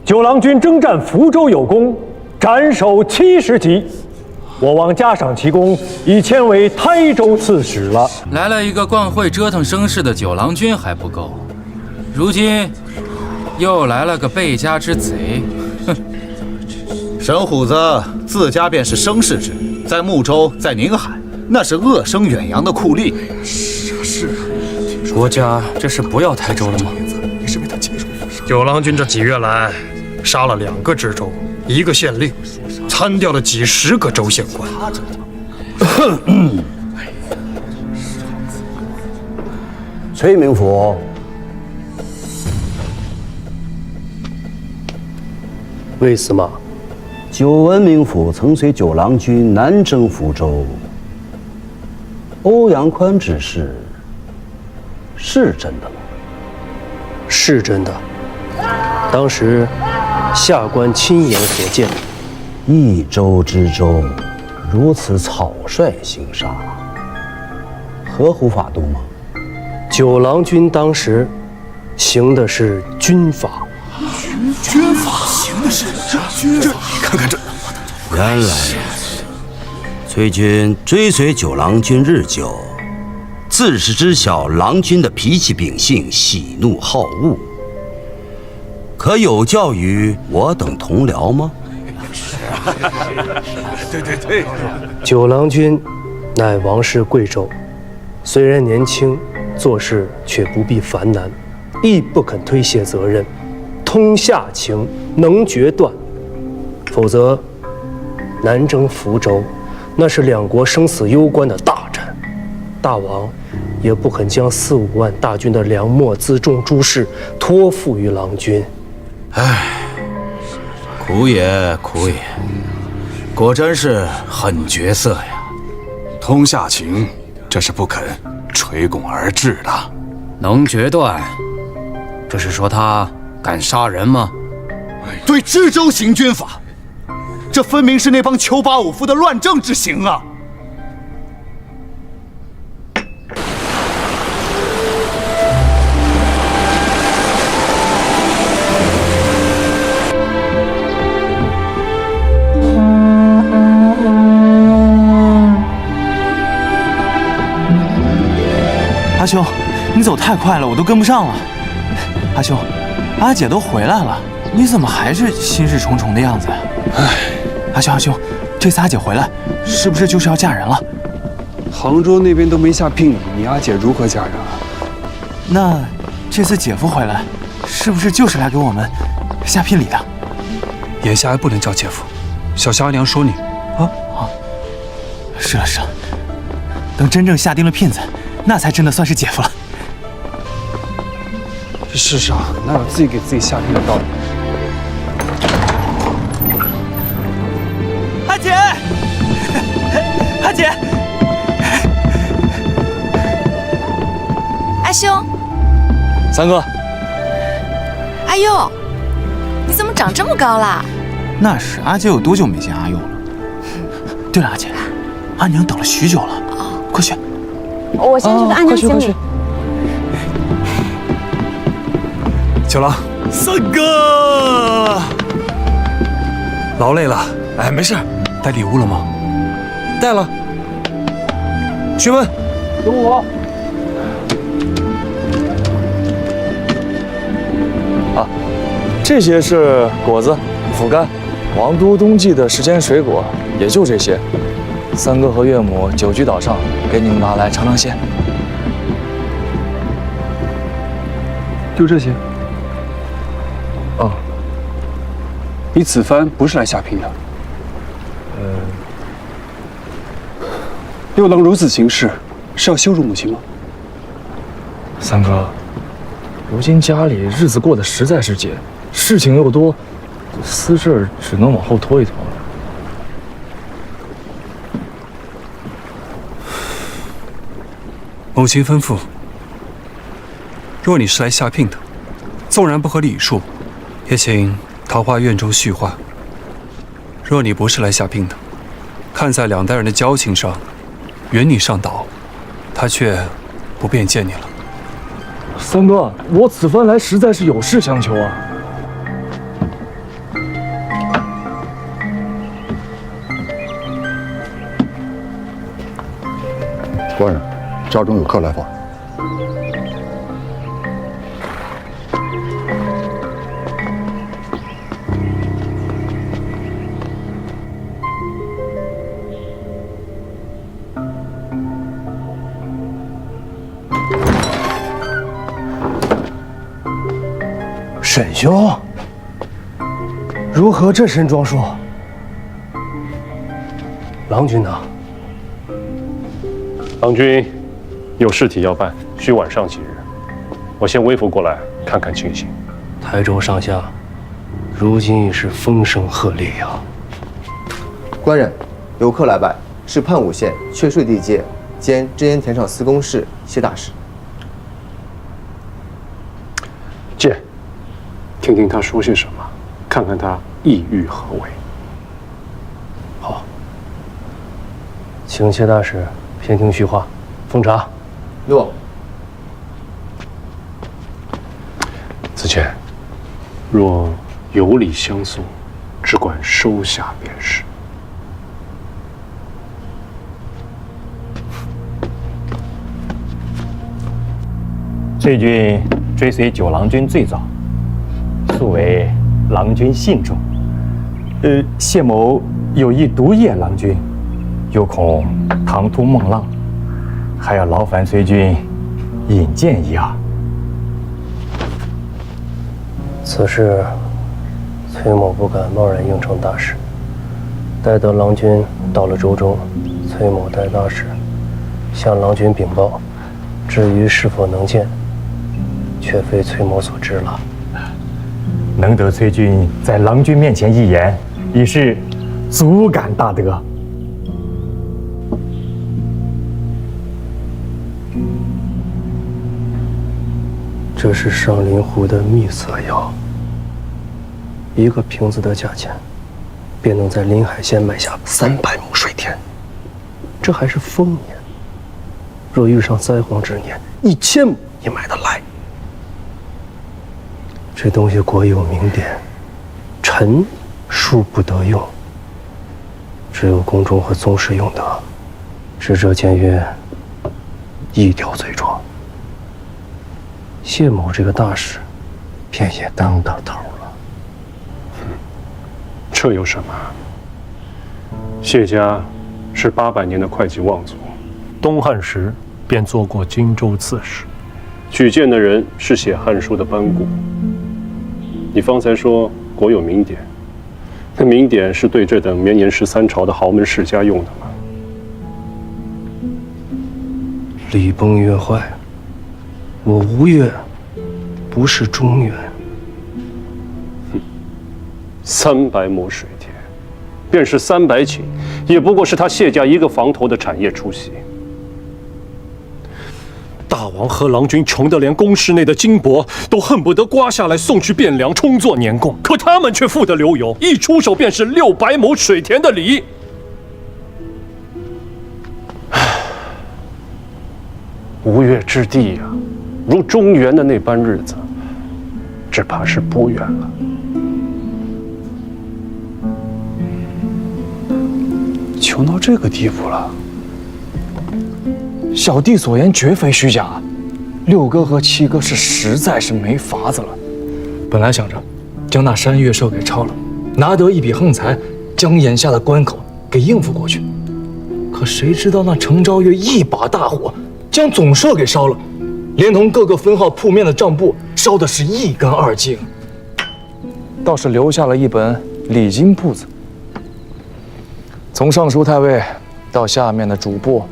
九郎君征战福州有功，斩首70级，我王加赏其功，已迁为台州刺史了。来了一个惯会折腾声势的九郎君还不够，如今又来了个败家之贼。哼！神虎子自家便是声势之人，在睦州，在宁海，那是恶声远扬的酷吏。是。国家这是不要台州了吗？也是为他亲手。九郎君这几月来，杀了2个知州，1个县令，参掉了几10个州县官。崔明府，魏司马，久闻明府曾随九郎君南征福州，欧阳宽之事是真的吗？是真的。当时下官亲眼所见，益州之州如此草率行杀，合乎法度吗？九郎君当时行的是军法。军法行的是军法，看看这。原来如此，崔军追随九郎君日久，自是知晓郎君的脾气秉性，喜怒好恶。可有教于我等同僚吗？对。九郎君乃王室贵胄，虽然年轻，做事却不必烦难，亦不肯推卸责任，通下情，能决断。否则，南征福州，那是2国生死攸关的大战，大王也不肯将4、5万大军的粮秣辎重诸事托付于郎君。唉，苦也苦也，果真是狠角色呀！通下情，这是不肯垂拱而治的。能决断，这是说他敢杀人吗？对知州行军法，这分明是那帮裘拔武夫的乱政之行啊！阿兄，你走太快了，我都跟不上了。阿兄，阿姐都回来了，你怎么还是心事重重的样子呀？唉，阿兄，这次阿姐回来，是不是就是要嫁人了？杭州那边都没下聘礼，你阿姐如何嫁人啊？那这次姐夫回来，是不是就是来给我们下聘礼的？眼下还不能叫姐夫，小夏阿娘说你啊。是了，等真正下定了聘子，那才真的算是姐夫了。这世上哪有自己给自己下聘的道理？阿姐，阿姐，阿兄，三哥，阿佑，你怎么长这么高啦？那是阿姐有多久没见阿佑了？对了，阿姐，阿娘等了许久了，快去。我先去跟阿娘行礼。九郎，三哥，劳累了。哎，没事。带礼物了吗？带了。询问。等我。啊，这些是果子、腐干，王都冬季的时间水果，也就这些。三哥和岳母久居岛上，给你们拿来尝尝鲜。就这些。哦，你此番不是来下聘的。六郎如此行事，是要羞辱母亲吗？三哥，如今家里日子过得实在是紧，事情又多，私事只能往后拖一拖了。母亲吩咐，若你是来下聘的，纵然不合礼数，也请桃花院中叙话。若你不是来下聘的，看在2代人的交情上，允你上岛，他却不便见你了。三哥，我此番来实在是有事相求啊。官人，家中有客来访。沈兄，如何这身装束？郎君呢？郎君有事体要办，需晚上几日。我先微服过来看看情形。台州上下，如今已是风声鹤唳呀。官人，有客来拜，是判武县阙税地界兼知盐田上司公事谢大使。见，听听他说些什么，看看他意欲何为。好，请谢大使偏听叙话，奉茶。诺。子谦，若有礼相送，只管收下便是。翠君追随九郎君最早，素为郎君信众。谢某有意独谒郎君，有恐唐突孟浪，还要劳烦崔君引荐一二。此事，崔某不敢贸然应承大使。待得郎君到了州中，崔某代大使向郎君禀报。至于是否能见，却非崔某所知了。能得崔君在郎君面前一言，已是足感大德。这是上林湖的秘色药，一个瓶子的价钱，便能在临海县买下300亩水田。这还是丰年，若遇上灾荒之年，1000亩也买得来。这东西国有名典，臣恕不得用，只有宫中和宗室用得。使者见曰：一条罪状。谢某这个大使，便也当到头了。这有什么？谢家是800年的会稽望族，东汉时便做过荆州刺史，举荐的人是写《汉书》的班固。你方才说国有名典，那名典是对这等绵延13朝的豪门世家用的吗？礼崩乐坏，我吴越不是中原。300亩水田，便是300顷，也不过是他谢家一个房头的产业出息。大王和郎君穷得连宫室内的金帛都恨不得刮下来送去汴梁充作年贡，可他们却富得流油，一出手便是600亩水田的礼。吴越之地呀，如中原的那般日子，只怕是不远了。穷到这个地步了，小弟所言绝非虚假。六哥和七哥是实在是没法子了。本来想着将那山岳社给抄了，拿得一笔横财，将眼下的关口给应付过去。可谁知道那程昭岳一把大火，将总社给烧了，连同各个分号铺面的账簿烧的是一干二净，倒是留下了一本礼金簿子。从尚书太尉到下面的主簿、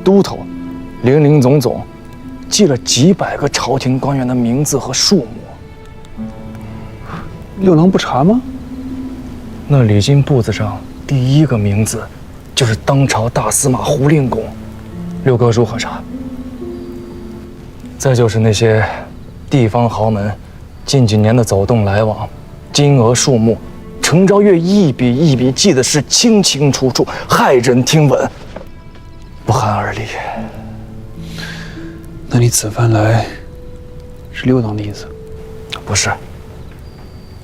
都头，零零总总，记了几百个朝廷官员的名字和数目。六郎不查吗？那礼金簿子上第一个名字就是当朝大司马胡令公，六哥如何查？再就是那些地方豪门近几年的走动来往、金额数目，程昭岳一笔一笔记得是清清楚楚，骇人听闻，不寒而栗。那你此番来，是六郎的意思？不是，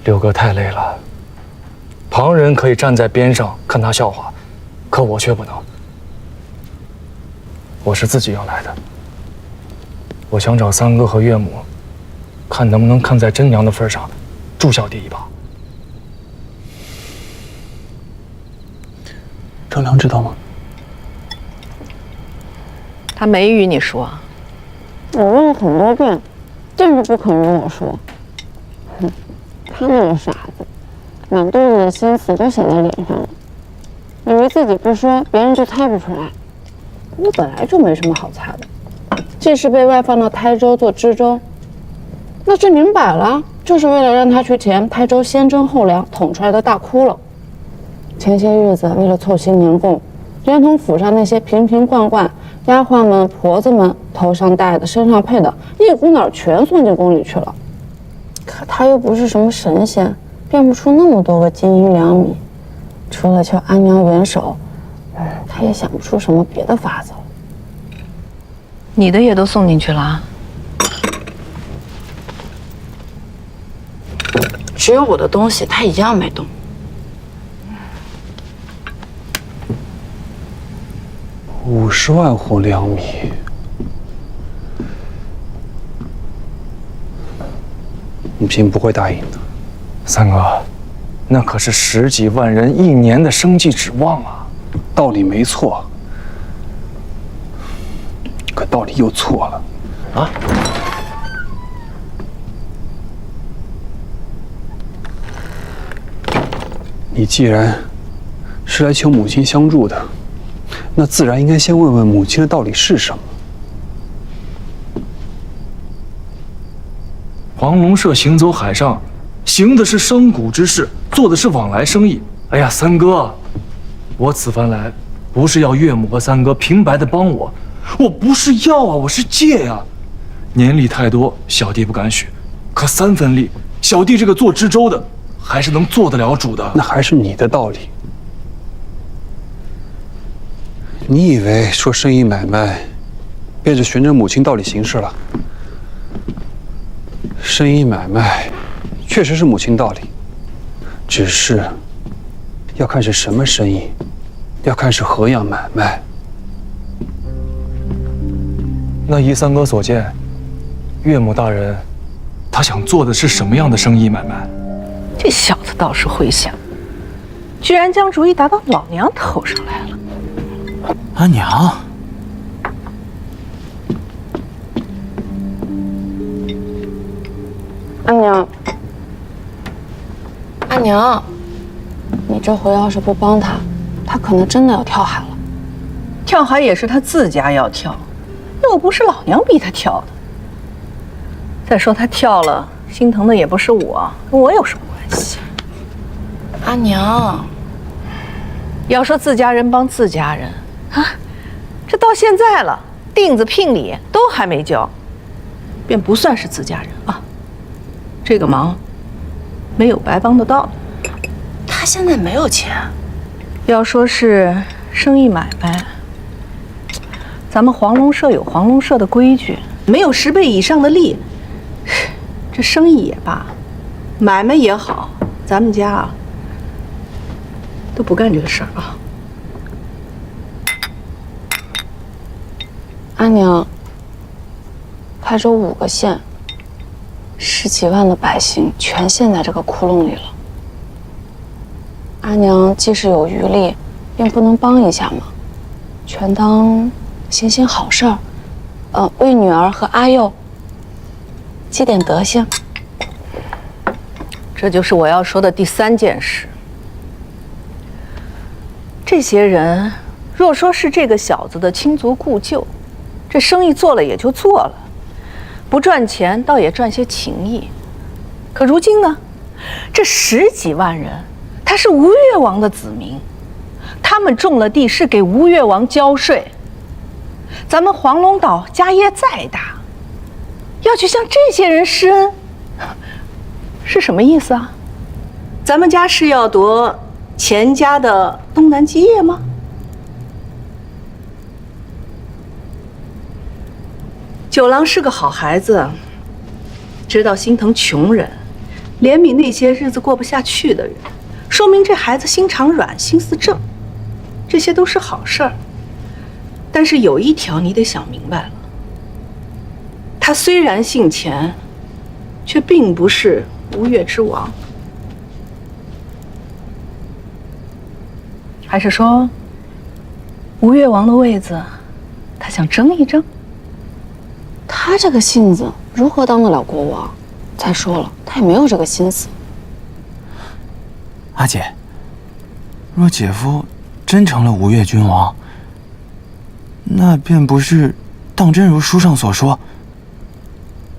六哥太累了。旁人可以站在边上看他笑话，可我却不能。我是自己要来的。我想找三哥和岳母，看能不能看在真娘的份上，助小弟一把。郑良知道吗？他没与你说。我问了很多遍，就是不肯跟我说。他那个傻子，满肚子的心思都写在脸上了，以为自己不说，别人就猜不出来。我本来就没什么好猜的，这是被外放到台州做知州，那这明摆了，就是为了让他去填台州先征后粮捅出来的大窟窿。前些日子为了凑新年贡，连同府上那些瓶瓶罐罐、丫鬟们、婆子们头上戴的、身上配的，一股脑全送进宫里去了。可他又不是什么神仙，变不出那么多个金银两米，除了求安娘援手，他也想不出什么别的法子了。你的也都送进去了啊？只有我的东西他一样没动。50万户2米，母亲不会答应的。三哥，那可是10几万人1年的生计指望啊！道理没错，可道理又错了啊！你既然是来求母亲相助的，那自然应该先问问母亲的道理是什么。黄龙社行走海上，行的是商贾之事，做的是往来生意。哎呀，三哥，我此番来不是要岳母和三哥平白的帮我，我不是要啊，我是借呀。年力太多，小弟不敢许，可3分力，小弟这个做知州的还是能做得了主的。那还是你的道理。你以为说生意买卖，便是循着母亲道理行事了？生意买卖确实是母亲道理，只是要看是什么生意，要看是何样买卖。那依三哥所见，岳母大人，她想做的是什么样的生意买卖？这小子倒是会想，居然将主意打到老娘头上来了。阿娘，阿娘，阿娘，你这回要是不帮他，他可能真的要跳海了。跳海也是他自家要跳，又不是老娘逼他跳的。再说他跳了，心疼的也不是我，跟我有什么关系？阿娘，要说自家人帮自家人啊，这到现在了，定子聘礼都还没交，便不算是自家人啊。这个忙没有白帮得到的。他现在没有钱。要说是生意买卖，咱们黄龙社有黄龙社的规矩，没有10倍以上的利，这生意也罢，买卖也好，咱们家啊都不干这个事儿啊。阿娘，台州5个县，10几万的百姓全陷在这个窟窿里了。阿娘既是有余力，便不能帮一下吗？全当行好事儿，为女儿和阿幼积点德行。这就是我要说的第3件事。这些人若说是这个小子的亲族故旧，这生意做了也就做了，不赚钱倒也赚些情谊。可如今呢，这10几万人，他是吴越王的子民，他们种了地是给吴越王交税。咱们黄龙岛家业再大，要去向这些人施恩，是什么意思啊？咱们家是要夺钱家的东南基业吗？九郎是个好孩子，知道心疼穷人，怜悯那些日子过不下去的人，说明这孩子心肠软，心思正，这些都是好事儿。但是有一条你得想明白了，他虽然姓钱，却并不是吴越之王。还是说，吴越王的位子，他想争一争？他这个性子如何当得了国王？再说了，他也没有这个心思。阿姐，若姐夫真成了吴越君王，那便不是当真如书上所说，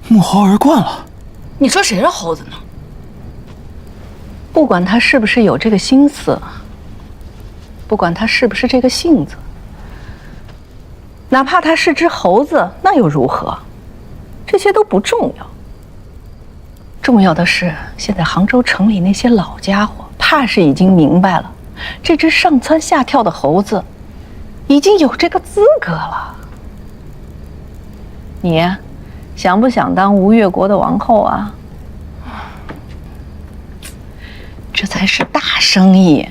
穆侯而冠了。你说谁是猴子呢？不管他是不是有这个心思，不管他是不是这个性子，哪怕他是只猴子，那又如何？这些都不重要。重要的是，现在杭州城里那些老家伙，怕是已经明白了，这只上蹿下跳的猴子，已经有这个资格了。你想不想当吴越国的王后啊？这才是大生意。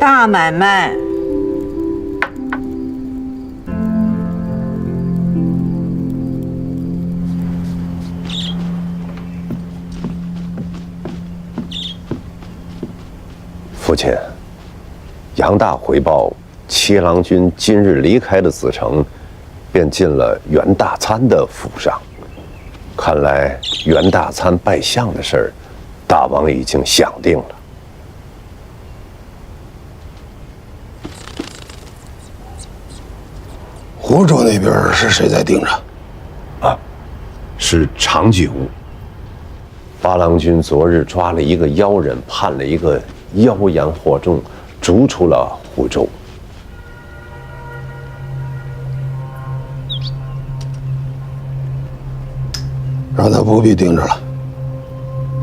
大买卖。父亲，杨大回报，七郎君今日离开了子城，便进了袁大参的府上。看来袁大参拜相的事儿，大王已经想定了。湖州那边是谁在盯着？啊，是长久。八郎君昨日抓了一个妖人，判了一个妖言惑众，逐出了湖州。让他不必盯着了，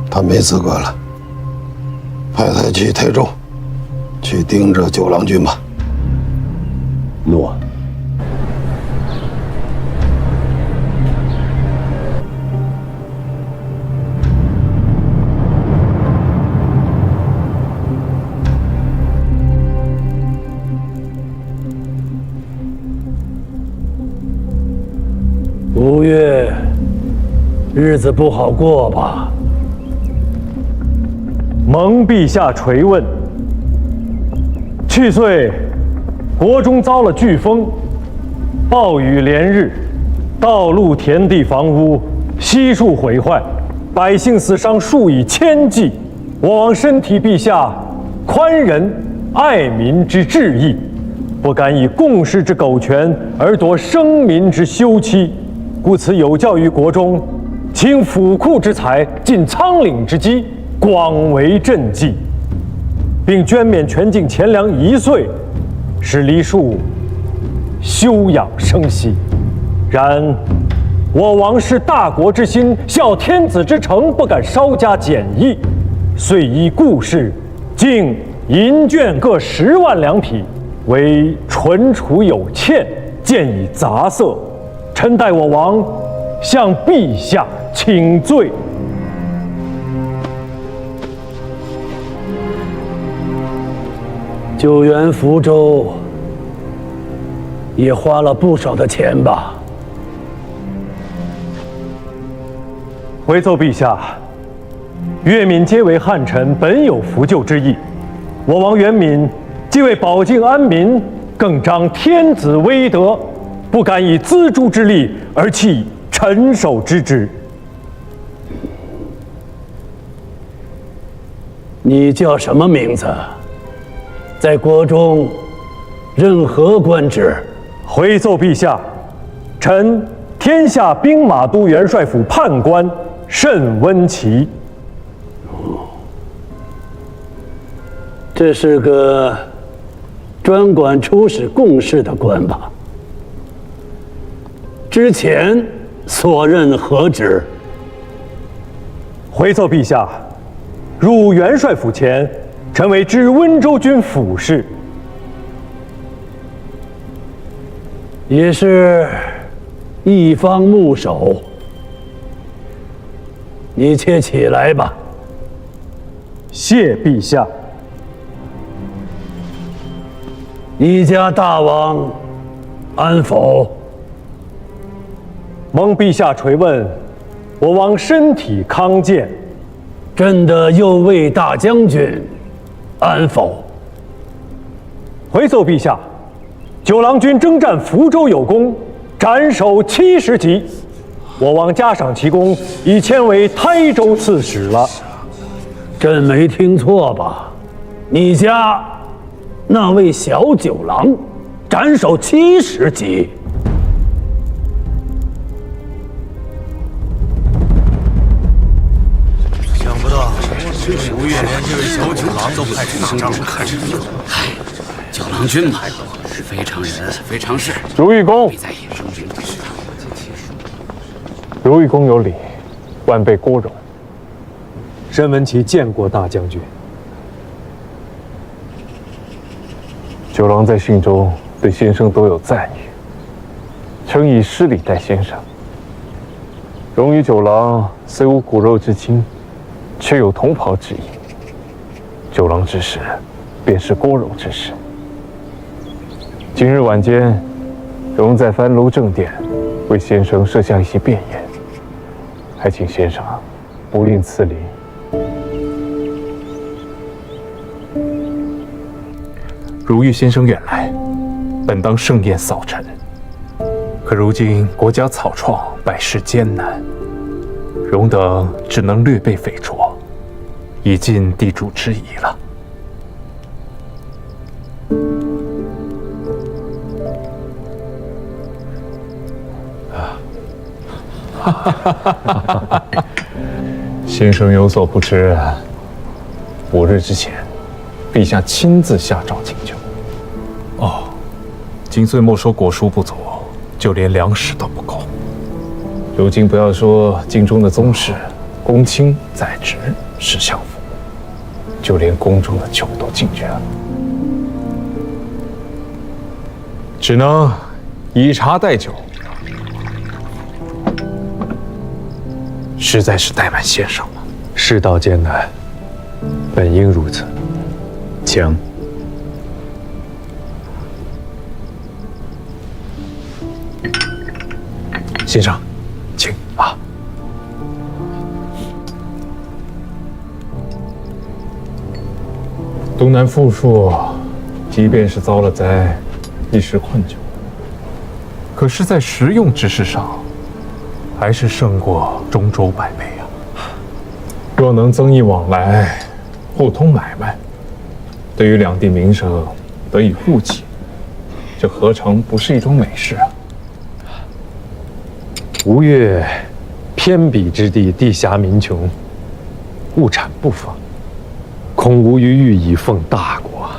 他没资格了。派他去台州，去盯着九郎君吧。诺。吴越日子不好过吧？蒙陛下垂问。去岁，国中遭了飓风，暴雨连日，道路、田地、房屋悉数毁坏，百姓死伤数以千计。我王身体陛下宽仁爱民之至义，不敢以共事之苟全而夺生民之休戚，故此有教于国中，倾府库之财，尽仓廪之机，广为赈济，并捐免全境钱粮1岁，使黎庶休养生息。然我王视大国之心，效天子之诚，不敢稍加减役，遂依故事，竟银券各10万两匹，为纯储有欠，见以杂色。臣代我王向陛下请罪。救援福州也花了不少的钱吧？回奏陛下，越民皆为汉臣，本有扶救之意。我王元敏既为保境安民，更彰天子威德，不敢以锱铢之力而弃臣手之职。你叫什么名字？在国中任何官职？回奏陛下，臣天下兵马都元帅府判官慎温琪。这是个专管出使贡事的官吧？之前所任何职？回奏陛下，入元帅府前，臣为知温州军府事。也是一方牧首。你且起来吧。谢陛下。你家大王安否？蒙陛下垂问，我王身体康健。朕的右卫大将军安否？回奏陛下，九郎军征战福州有功，斩首70级，我王加赏其功，已迁为台州刺史了。朕没听错吧？你家那位小九郎斩首70级？想不到吴越连这位小九郎都派出大仗看着你。嗨，九郎君嘛，非常人非常事。如意公，如意公有礼，晚辈郭荣。申文琪见过大将军。九郎在信中对先生都有赞誉，诚以失礼待先生。荣与九郎虽无骨肉之亲，却有同袍之谊。九郎之事，便是郭荣之事。今日晚间，荣在藩楼正殿为先生设下一些便言，还请先生不吝赐礼。如遇先生远来，本当盛宴扫尘，可如今国家草创，百事艰难，荣等只能略备匪酌，以尽地主之谊了。先生有所不知，5日之前，陛下亲自下诏请求。哦，今虽没收国书不足，就连粮食都不够。如今不要说京中的宗室、公卿在职是相符，就连宫中的酒都禁绝了，只能以茶代酒，实在是怠慢先生了。世道艰难，本应如此。请。先生，请啊。东南富庶，即便是遭了灾，一时困窘，可是，在实用之事上，还是胜过中州百倍啊。若能增益往来，互通买卖，对于两地民生得以互济，这何尝不是一桩美事啊？吴越偏鄙之地，地狭民穷，物产不丰，恐无余裕以奉大国。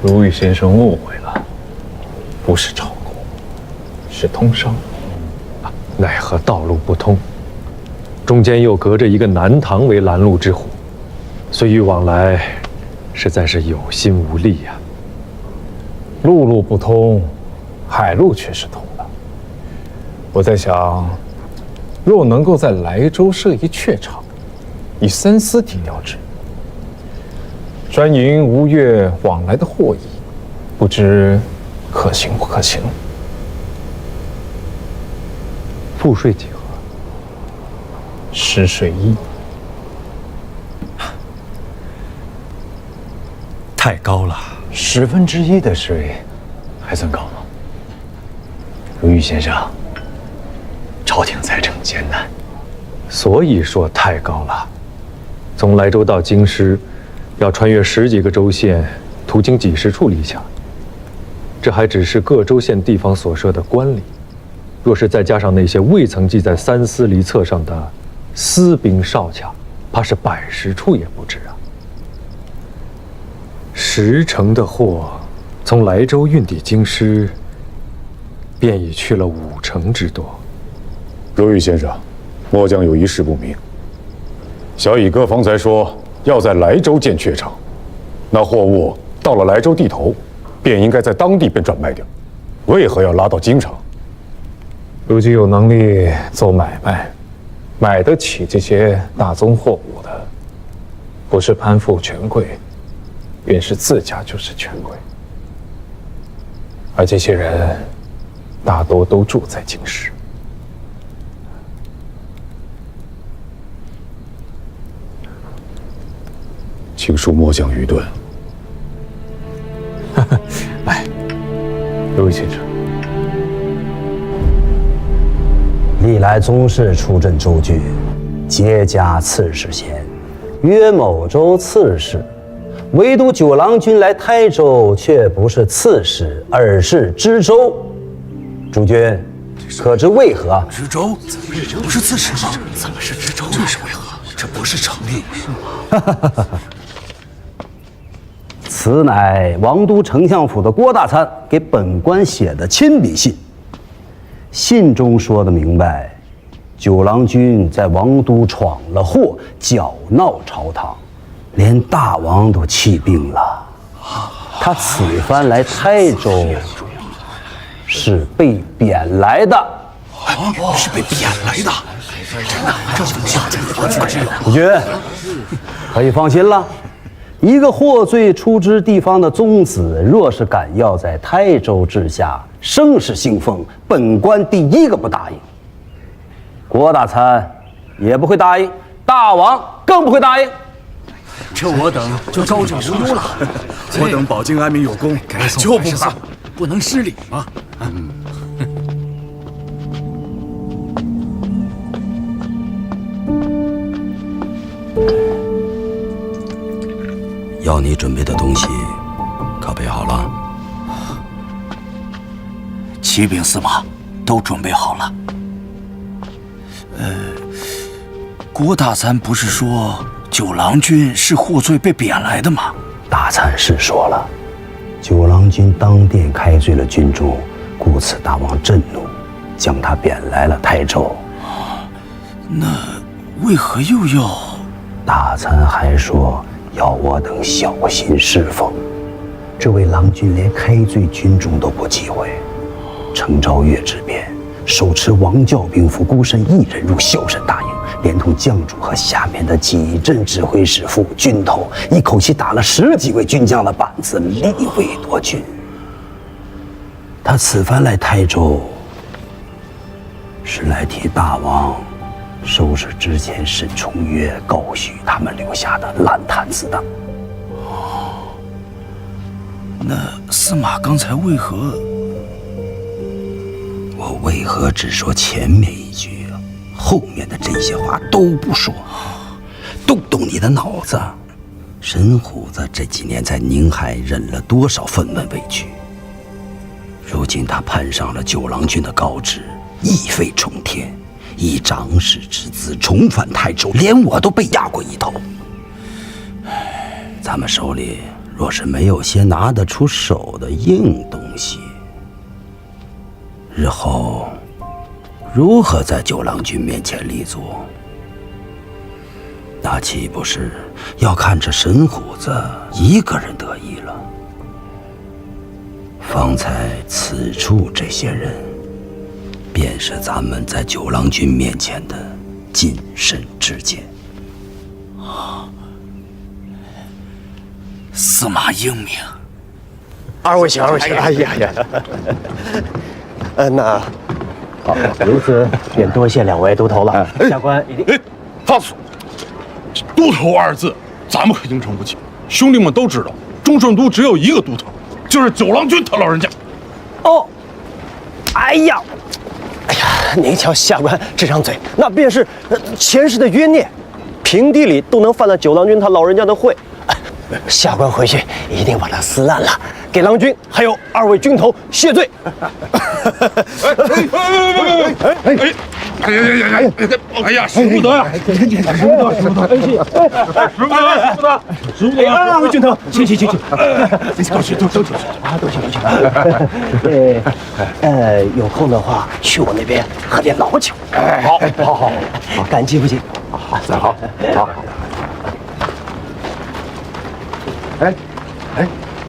如遇先生误会了，不是朝贡，是通商。奈何道路不通，中间又隔着一个南唐为拦路之虎，虽欲往来，实在是有心无力呀。陆路不通，海路却是通的。我在想，若能够在莱州设一榷场，以三司抵调之，专营吴越往来的货役，不知可行不可行？赋税几何？10税1。太高了，1/10的税，还算高吗？如玉先生，朝廷财政艰难，所以说太高了。从莱州到京师，要穿越10几个州县，途经几十处里卡。这还只是各州县地方所设的官吏，若是再加上那些未曾记在三司离册上的私兵少卡，怕是100、10处也不止啊。10成的货从莱州运抵京师，便已去了5成之多。如玉先生，末将有一事不明。小乙哥方才说要在莱州建榷场，那货物到了莱州地头，便应该在当地便转卖掉，为何要拉到京城？如今有能力做买卖，买得起这些大宗货物的，不是攀附权贵，便是自家就是权贵，而这些人大多都住在京师。请恕末将愚钝。来，刘位先生。历来宗室出镇州郡，皆加刺史衔，约某州刺史。唯独九郎君来台州，却不是刺史，而是知州。诸君，可知为何？知州不是刺史吗？怎么是知州？这是为何？这不是常例。此乃王都丞相府的郭大参给本官写的亲笔信。信中说的明白，九郎君在王都闯了祸，搅闹朝堂，连大王都气病了。他此番来台州，是被贬来的。是被贬来的。这怎么下这个子？主君，可以放心了。一个获罪出之地方的宗子，若是敢要在台州治下声势兴风，本官第一个不答应。郭大参也不会答应，大王更不会答应。这我等就高枕无忧了。我等保境安民有功，就不怕，不能失礼嘛。要你准备的东西，可备好了？启禀司马，都准备好了。郭大参不是说九郎君是获罪被贬来的吗？大参是说了，九郎君当殿开罪了军中，故此大王震怒，将他贬来了台州。那为何又要？大参还说要我等小心侍奉。这位郎君连开罪军中都不忌讳。程昭月之变，手持王教兵符，孤身一人入孝慎大营，连同将主和下面的几镇指挥使副军头，一口气打了10几位军将的板子，立位夺军。他此番来台州，是来替大王收拾之前沈重月、高许他们留下的烂摊子的。那司马刚才为何？我为何只说前面一句，后面的这些话都不说？动动你的脑子。沈虎子这几年在宁海忍了多少愤懑委屈，如今他攀上了九郎君的高枝，一飞冲天，以长史之姿重返台州，连我都被压过一头。咱们手里若是没有些拿得出手的硬东西，日后如何在九郎君面前立足？那岂不是要看着沈虎子一个人得意了？方才此处这些人，便是咱们在九郎君面前的近身之见。司马英明，二位请，二位请。哎呀呀，那好，如此便多谢两位都头了。下官一定。放肆！都头2字，咱们可应承不起。兄弟们都知道，中顺都只有一个都头，就是九郎君他老人家。哦，哎呀，您瞧下官这张嘴，那便是前世的冤孽，平地里都能犯了九郎君他老人家的讳。下官回去一定把它撕烂了，给郎君还有2位军头谢罪。哎呀，使不得呀！使不得！2位军头，请。有空的话去我那边喝点老酒。好，感激不尽。好。哎。